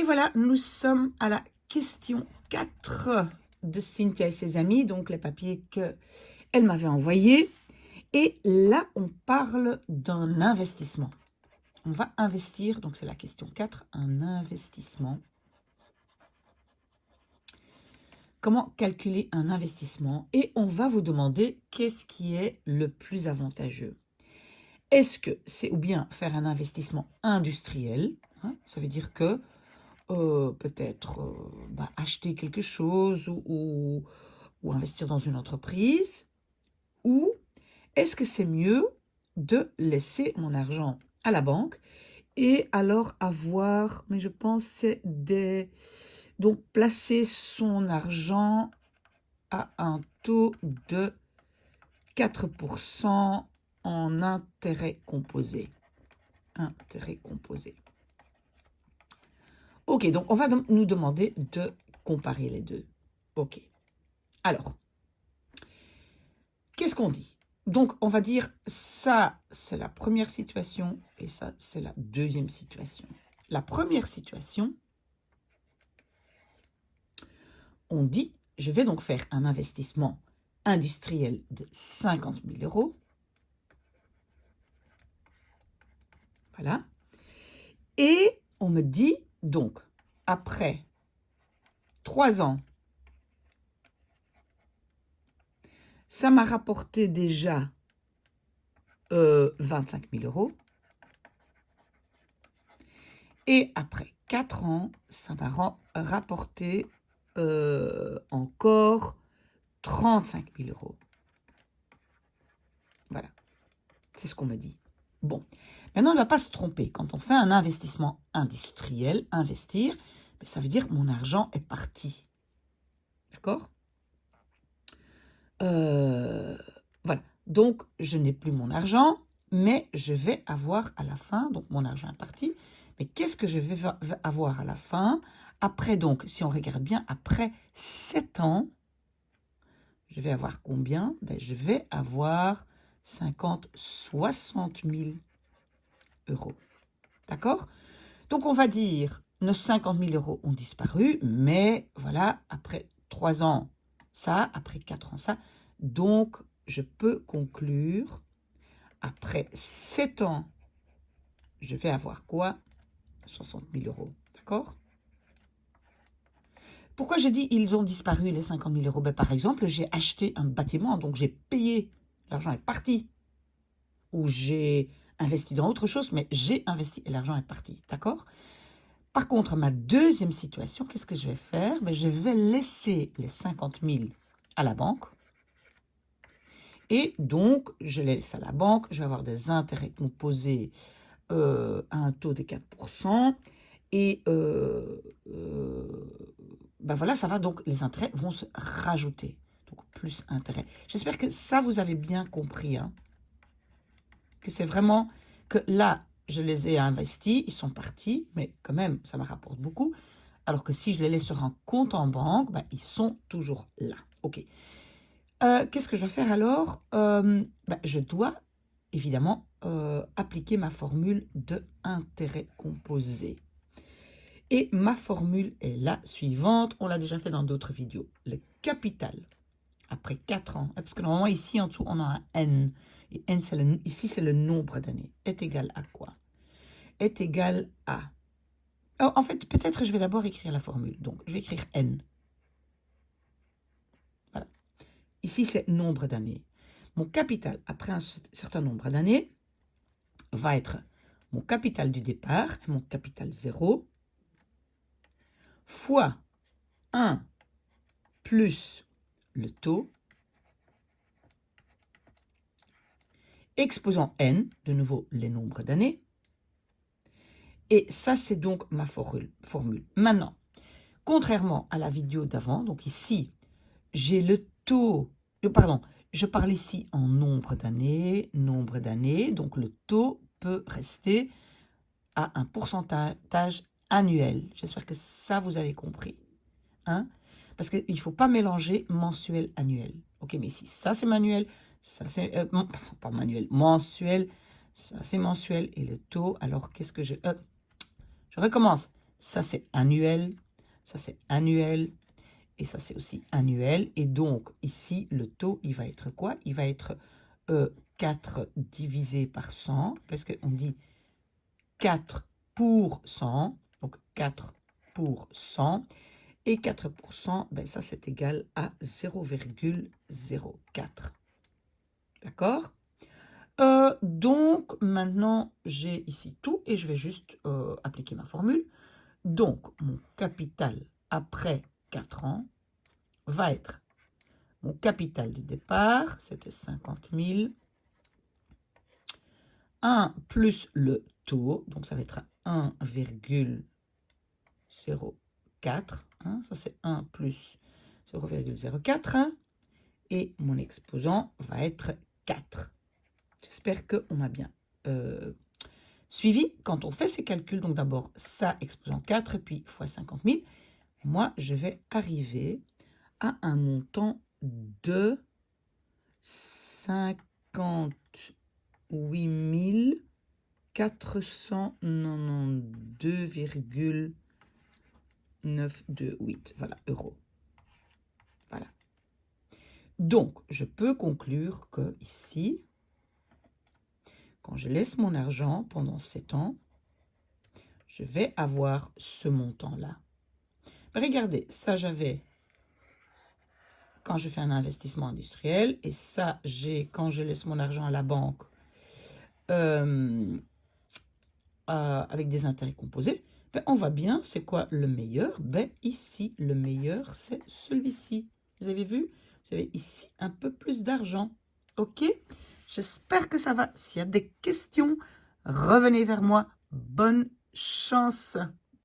voilà, nous sommes à la question 4 de Cynthia et ses amis, donc les papiers qu'elle m'avait envoyés. Et là, on parle d'un investissement. On va investir, donc c'est la question 4, un investissement. Comment calculer un investissement? Et on va vous demander qu'est-ce qui est le plus avantageux. Est-ce que c'est ou bien faire un investissement industriel, hein, ça veut dire que peut-être acheter quelque chose ou investir dans une entreprise, ou est-ce que c'est mieux de laisser mon argent à la banque et alors avoir, mais je pense c'est donc placer son argent à un taux de 4% en intérêt composé. Intérêt composé. Ok, donc on va nous demander de comparer les deux. Ok. Alors, qu'est-ce qu'on dit? Donc, on va dire ça, c'est la première situation et ça, c'est la deuxième situation. La première situation, on dit, je vais donc faire un investissement industriel de 50 000 euros. Voilà. Et on me dit, donc, après 3 ans, ça m'a rapporté déjà 25 000 euros. Et après 4 ans, ça m'a rapporté encore 35 000 euros. Voilà, c'est ce qu'on me dit. Bon, maintenant on ne va pas se tromper. Quand on fait un investissement industriel, investir, ça veut dire mon argent est parti. D'accord? Voilà, donc je n'ai plus mon argent, mais je vais avoir à la fin, donc mon argent est parti, mais qu'est-ce que je vais avoir à la fin? Après, donc, si on regarde bien, après 7 ans, je vais avoir combien? Je vais avoir 60 000 euros. D'accord? Donc, on va dire, nos 50 000 euros ont disparu, mais voilà, après 3 ans, ça, après 4 ans, ça. Donc, je peux conclure, après 7 ans, je vais avoir quoi? 60 000 euros. D'accord? Pourquoi je dis ils ont disparu, les 50 000 euros? Par exemple, j'ai acheté un bâtiment, donc j'ai payé, l'argent est parti. Ou j'ai investi dans autre chose, mais j'ai investi et l'argent est parti. D'accord? Par contre, ma deuxième situation, qu'est-ce que je vais faire? Je vais laisser les 50 000 à la banque. Et donc, je les laisse à la banque. Je vais avoir des intérêts composés à un taux de 4%. Et voilà, ça va. Donc, les intérêts vont se rajouter. Donc, plus intérêts. J'espère que ça, vous avez bien compris. Hein, que c'est vraiment que là, je les ai investis. Ils sont partis. Mais quand même, ça me rapporte beaucoup. Alors que si je les laisse sur un compte en banque, ils sont toujours là. OK. Qu'est-ce que je vais faire alors? Je dois évidemment appliquer ma formule de intérêt composé. Et ma formule est la suivante. On l'a déjà fait dans d'autres vidéos. Le capital, après 4 ans, parce que normalement ici en dessous, on a un N. Et N, ici, c'est le nombre d'années. Est égal à quoi? Est égal à... Alors, en fait, peut-être je vais d'abord écrire la formule. Donc, je vais écrire N. Voilà. Ici, c'est nombre d'années. Mon capital, après un certain nombre d'années, va être mon capital du départ, mon capital 0, fois 1 plus le taux, exposant n, de nouveau les nombres d'années. Et ça, c'est donc ma formule. Maintenant, contrairement à la vidéo d'avant, donc ici, j'ai le taux, pardon, je parle ici en nombre d'années, donc le taux peut rester à un pourcentage annuel. J'espère que ça, vous avez compris. Hein? Parce qu'il ne faut pas mélanger mensuel, annuel. Ok, mais ici, ça c'est manuel, ça c'est... pas manuel, mensuel, ça c'est mensuel. Et le taux, alors qu'est-ce que je recommence. Ça, c'est annuel. Ça, c'est annuel. Et ça, c'est aussi annuel. Et donc, ici, le taux, il va être quoi? Il va être 4 divisé par 100, parce qu'on dit 4 pour 100. Donc, 4 pour 100. Et 4%, ben ça, c'est égal à 0,04. D'accord? Donc, maintenant, j'ai ici tout et je vais juste appliquer ma formule. Donc, mon capital après 4 ans va être mon capital du départ, c'était 50 000, 1 plus le taux, donc ça va être 1,04, hein, ça c'est 1 plus 0,04, hein, et mon exposant va être 4. J'espère qu'on m'a bien suivi. Quand on fait ces calculs, donc d'abord ça exposant 4, puis fois 50 000, moi je vais arriver à un montant de 58 492,928, voilà, euros. Voilà. Donc, je peux conclure que ici, quand je laisse mon argent pendant 7 ans, je vais avoir ce montant-là. Regardez, ça j'avais quand je fais un investissement industriel, et ça j'ai quand je laisse mon argent à la banque avec des intérêts composés. Ben, on voit bien, c'est quoi le meilleur? Ben, ici, le meilleur, c'est celui-ci. Vous avez vu? Vous avez ici un peu plus d'argent. OK? J'espère que ça va. S'il y a des questions, revenez vers moi. Bonne chance!